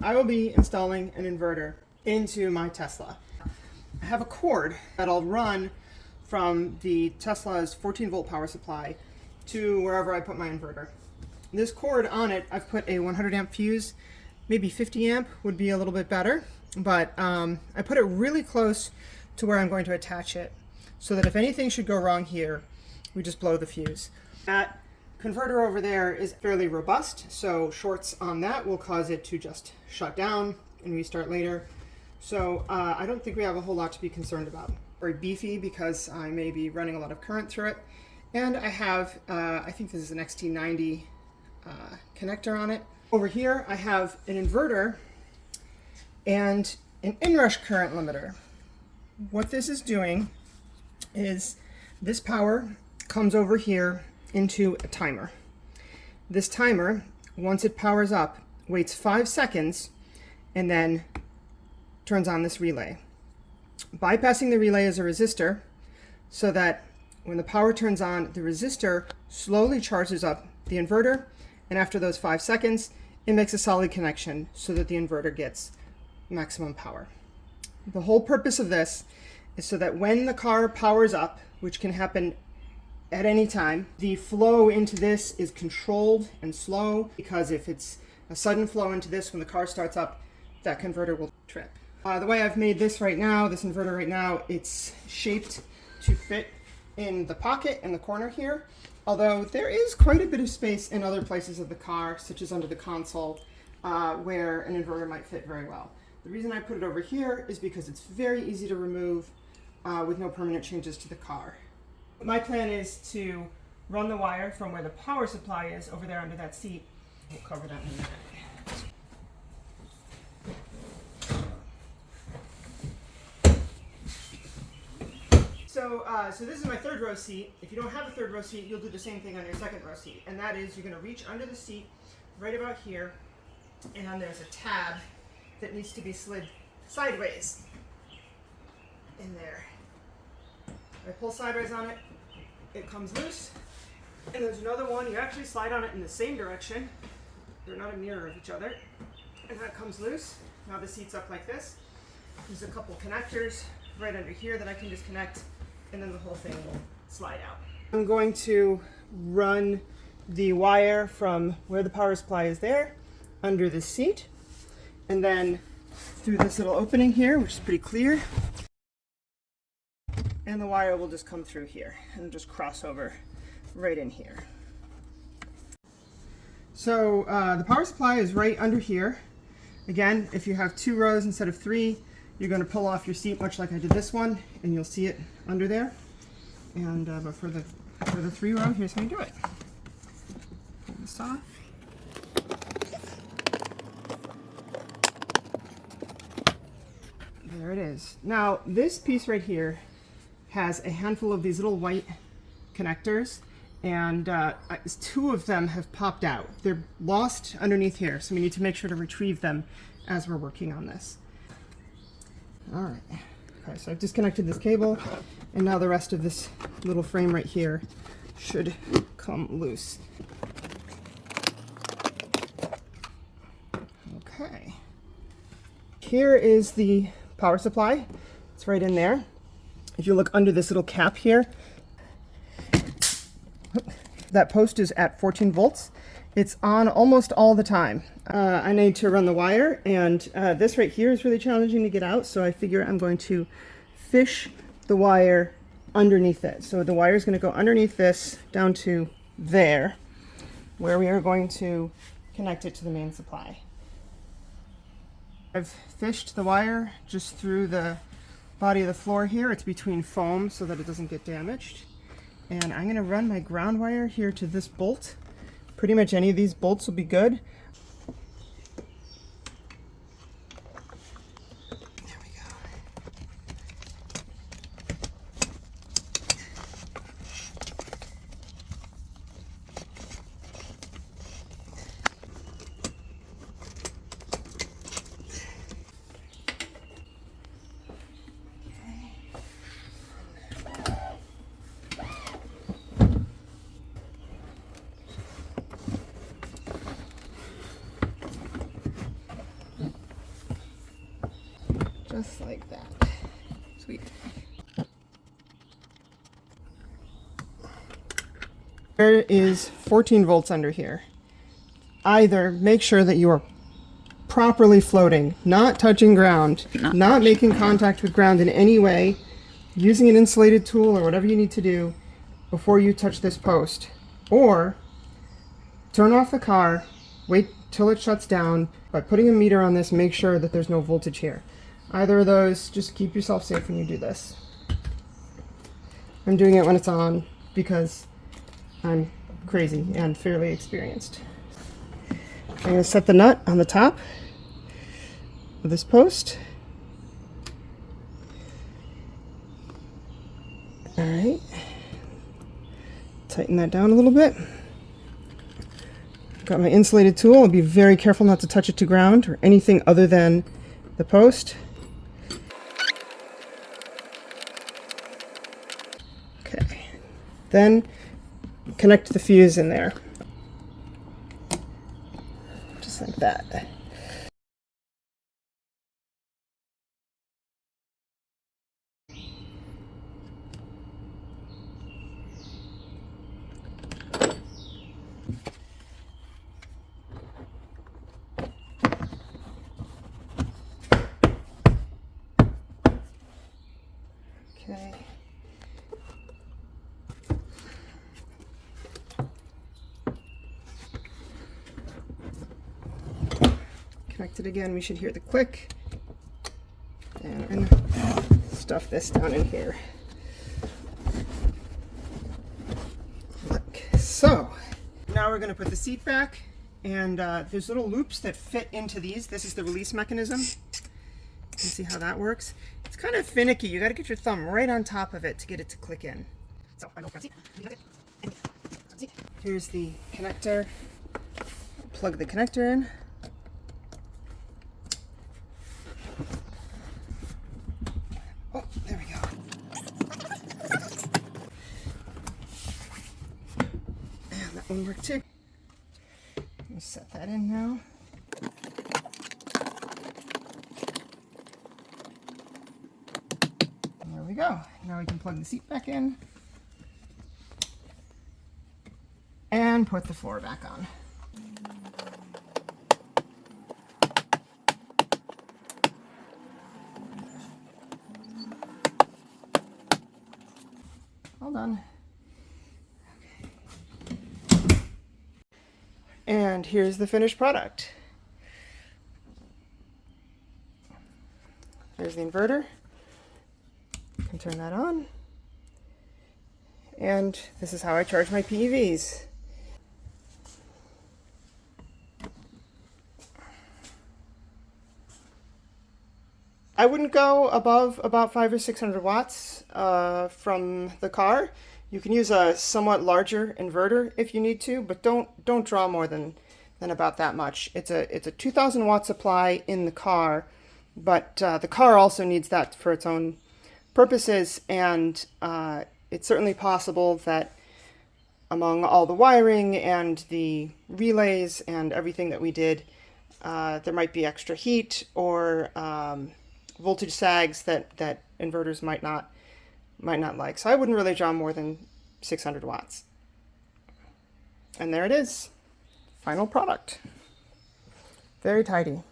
I will be installing an inverter into my Tesla. I have a cord that I'll run from the Tesla's 14-volt power supply to wherever I put my inverter. This cord on it, I've put a 100 amp fuse. Maybe 50 amp would be a little bit better, but I put it really close to where I'm going to attach it so that if anything should go wrong here, we just blow the fuse. That converter over there is fairly robust, so shorts on that will cause it to just shut down and restart later. So I don't think we have a whole lot to be concerned about. Very beefy because I may be running a lot of current through it. And I have, I think this is an XT90 connector on it. Over here I have an inverter and an inrush current limiter. What this is doing is this power comes over here into a timer. This timer, once it powers up, waits 5 seconds and then turns on this relay. Bypassing the relay is a resistor so that when the power turns on, the resistor slowly charges up the inverter, and after those 5 seconds, it makes a solid connection so that the inverter gets maximum power. The whole purpose of this is so that when the car powers up, which can happen at any time, the flow into this is controlled and slow, because if it's a sudden flow into this when the car starts up, that converter will trip. The way I've made this right now, this inverter right now, it's shaped to fit in the pocket in the corner here, although there is quite a bit of space in other places of the car, such as under the console, where an inverter might fit very well. The reason I put it over here is because it's very easy to remove with no permanent changes to the car. My plan is to run the wire from where the power supply is over there under that seat. We'll cover that in a minute. So this is my third row seat. If you don't have a third row seat, you'll do the same thing on your second row seat. And that is, you're going to reach under the seat right about here, and there's a tab that needs to be slid sideways in there. I pull sideways on it, it comes loose. And there's another one, you actually slide on it in the same direction. They're not a mirror of each other. And that comes loose. Now the seat's up like this. There's a couple connectors right under here that I can disconnect, and then the whole thing will slide out. I'm going to run the wire from where the power supply is there, under the seat, and then through this little opening here, which is pretty clear. And the wire will just come through here and just cross over right in here. So the power supply is right under here. Again, if you have 2 rows instead of 3, you're going to pull off your seat much like I did this one, and you'll see it under there. And but for the 3 row, here's how you do it. Pull this off. There it is. Now this piece right here has a handful of these little white connectors, and 2 of them have popped out. They're lost underneath here, so we need to make sure to retrieve them as we're working on this. All right, okay, so I've disconnected this cable, and now the rest of this little frame right here should come loose. Okay, here is the power supply. It's right in there. If you look under this little cap here, that post is at 14 volts. It's on almost all the time. I need to run the wire, and this right here is really challenging to get out, so I figure I'm going to fish the wire underneath it. So the wire is going to go underneath this down to there, where we are going to connect it to the main supply. I've fished the wire just through the body of the floor here. It's between foam so that it doesn't get damaged. And I'm going to run my ground wire here to this bolt. Pretty much any of these bolts will be good. There we go. Just like that. Sweet. There is 14 volts under here. Either make sure that you are properly floating, not touching ground, not making contact with ground in any way, using an insulated tool or whatever you need to do before you touch this post. Or turn off the car, wait till it shuts down. By putting a meter on this, make sure that there's no voltage here. Either of those, just keep yourself safe when you do this. I'm doing it when it's on because I'm crazy and fairly experienced. I'm going to set the nut on the top of this post. All right. Tighten that down a little bit. Got my insulated tool. I'll be very careful not to touch it to ground or anything other than the post. Okay. Then connect the fuse in there. Just like that. Okay. Connect it again, we should hear the click. And we're gonna stuff this down in here. Look, so now we're gonna put the seat back, and there's little loops that fit into these. This is the release mechanism. You can see how that works. It's kind of finicky. You got to get your thumb right on top of it to get it to click in. So here's the connector. Plug the connector in. Oh, there we go. And that one worked too. Let me set that in now. There we go. Now we can plug the seat back in and put the floor back on. All done. Okay. And here's the finished product. There's the inverter. Can turn that on, and this is how I charge my PEVs. I wouldn't go above about 500 or 600 watts from the car. You can use a somewhat larger inverter if you need to, but don't draw more than about that much. It's a 2,000 watt supply in the car, but the car also needs that for its own purposes, and it's certainly possible that among all the wiring and the relays and everything that we did, there might be extra heat or voltage sags that inverters might not like. So I wouldn't really draw more than 600 watts. And there it is. Final product. Very tidy.